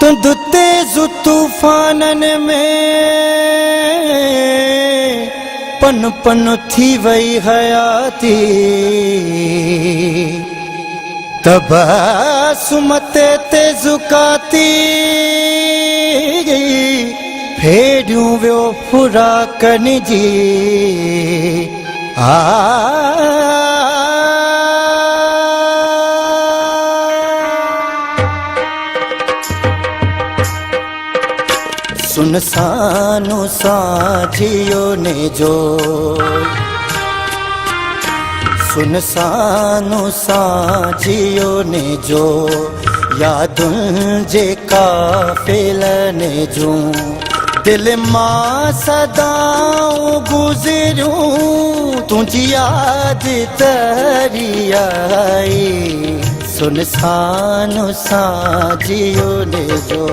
तुंद तेज़ तूफ़ानन में पन पन थी वई हयाती तबसुम ते ज़ुकाती फेरियूं वियो फुराकन जी सुनसानु साझियो ने जो सुनसानु साझियो ने जो यादुनि जे काफ़िल ने जो दिल मां सदाऊं गुज़रियूं तुंहिंजी यादि तरी आई सुनसानु साझियो ने जो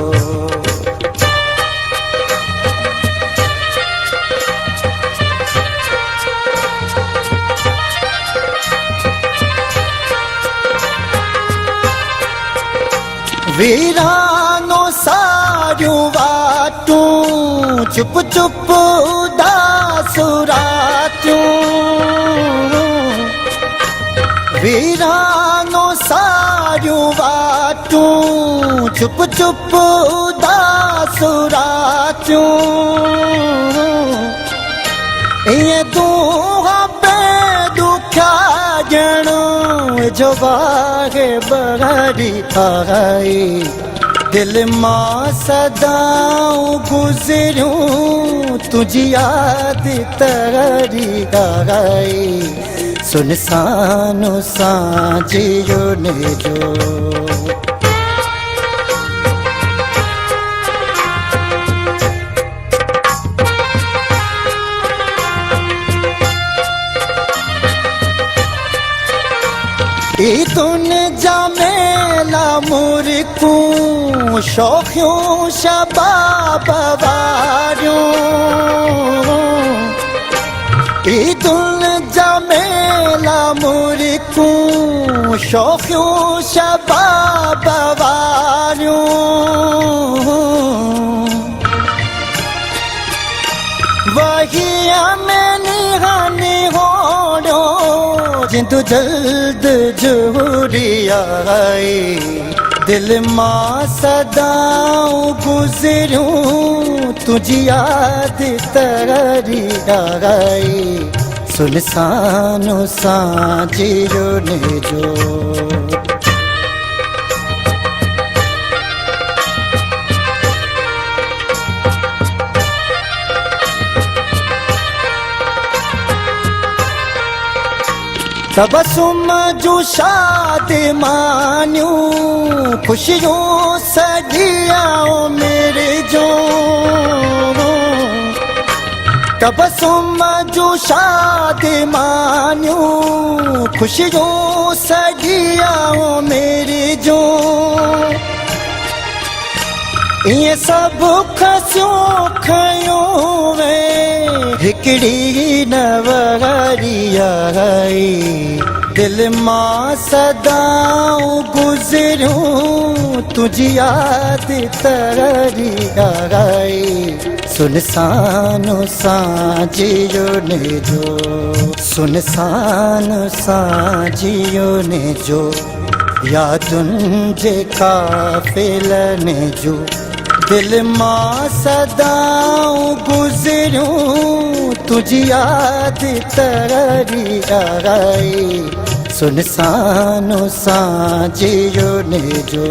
वीरानो सारियूं वाटूं चुप चुप उदास रातियूं वीरानो सारियूं वाटूं चुप चुप उदास रातियूं इएं दूंहां पे दुखिया ॼणो जो बागे बहारी आई दिल मां सदाऊं गुज़रियूं तुझी यादि तरी आई सुनसानु साझियो ने जो ईदुन जामेला मुर्कूं शौक़ियूं शबाब वारियूं ईदुन जामेला मुर्कूं शौक़ियूं शबाब वारियूं वहीअ में निहानी होड़ो जिंदु जल्द जूरी आई दिल मां सदाऊं गुज़रियूं तुझी यादि तरी आई सुनसानु साझियो ने जो तबसुम जो शादी मानियूं खुशियूं सदियाओं मेरे जो तबसुम जो शादी मानियूं खुशियूं सदियाओं मेरे जो इएं सभु खसियूं खयूं वे हिकिड़ी नवरी आई दिल मां सदाऊं गुज़रियूं तुझी यादि तरी आई सुनसानु साझियो ने जो सुनसानु साझियो ने जो यादुनि जे काफ़िल ने जो दिल मां सदाऊं गुज़रियूं तुझी यादि तरी आई सुनसानु साझियो ने जो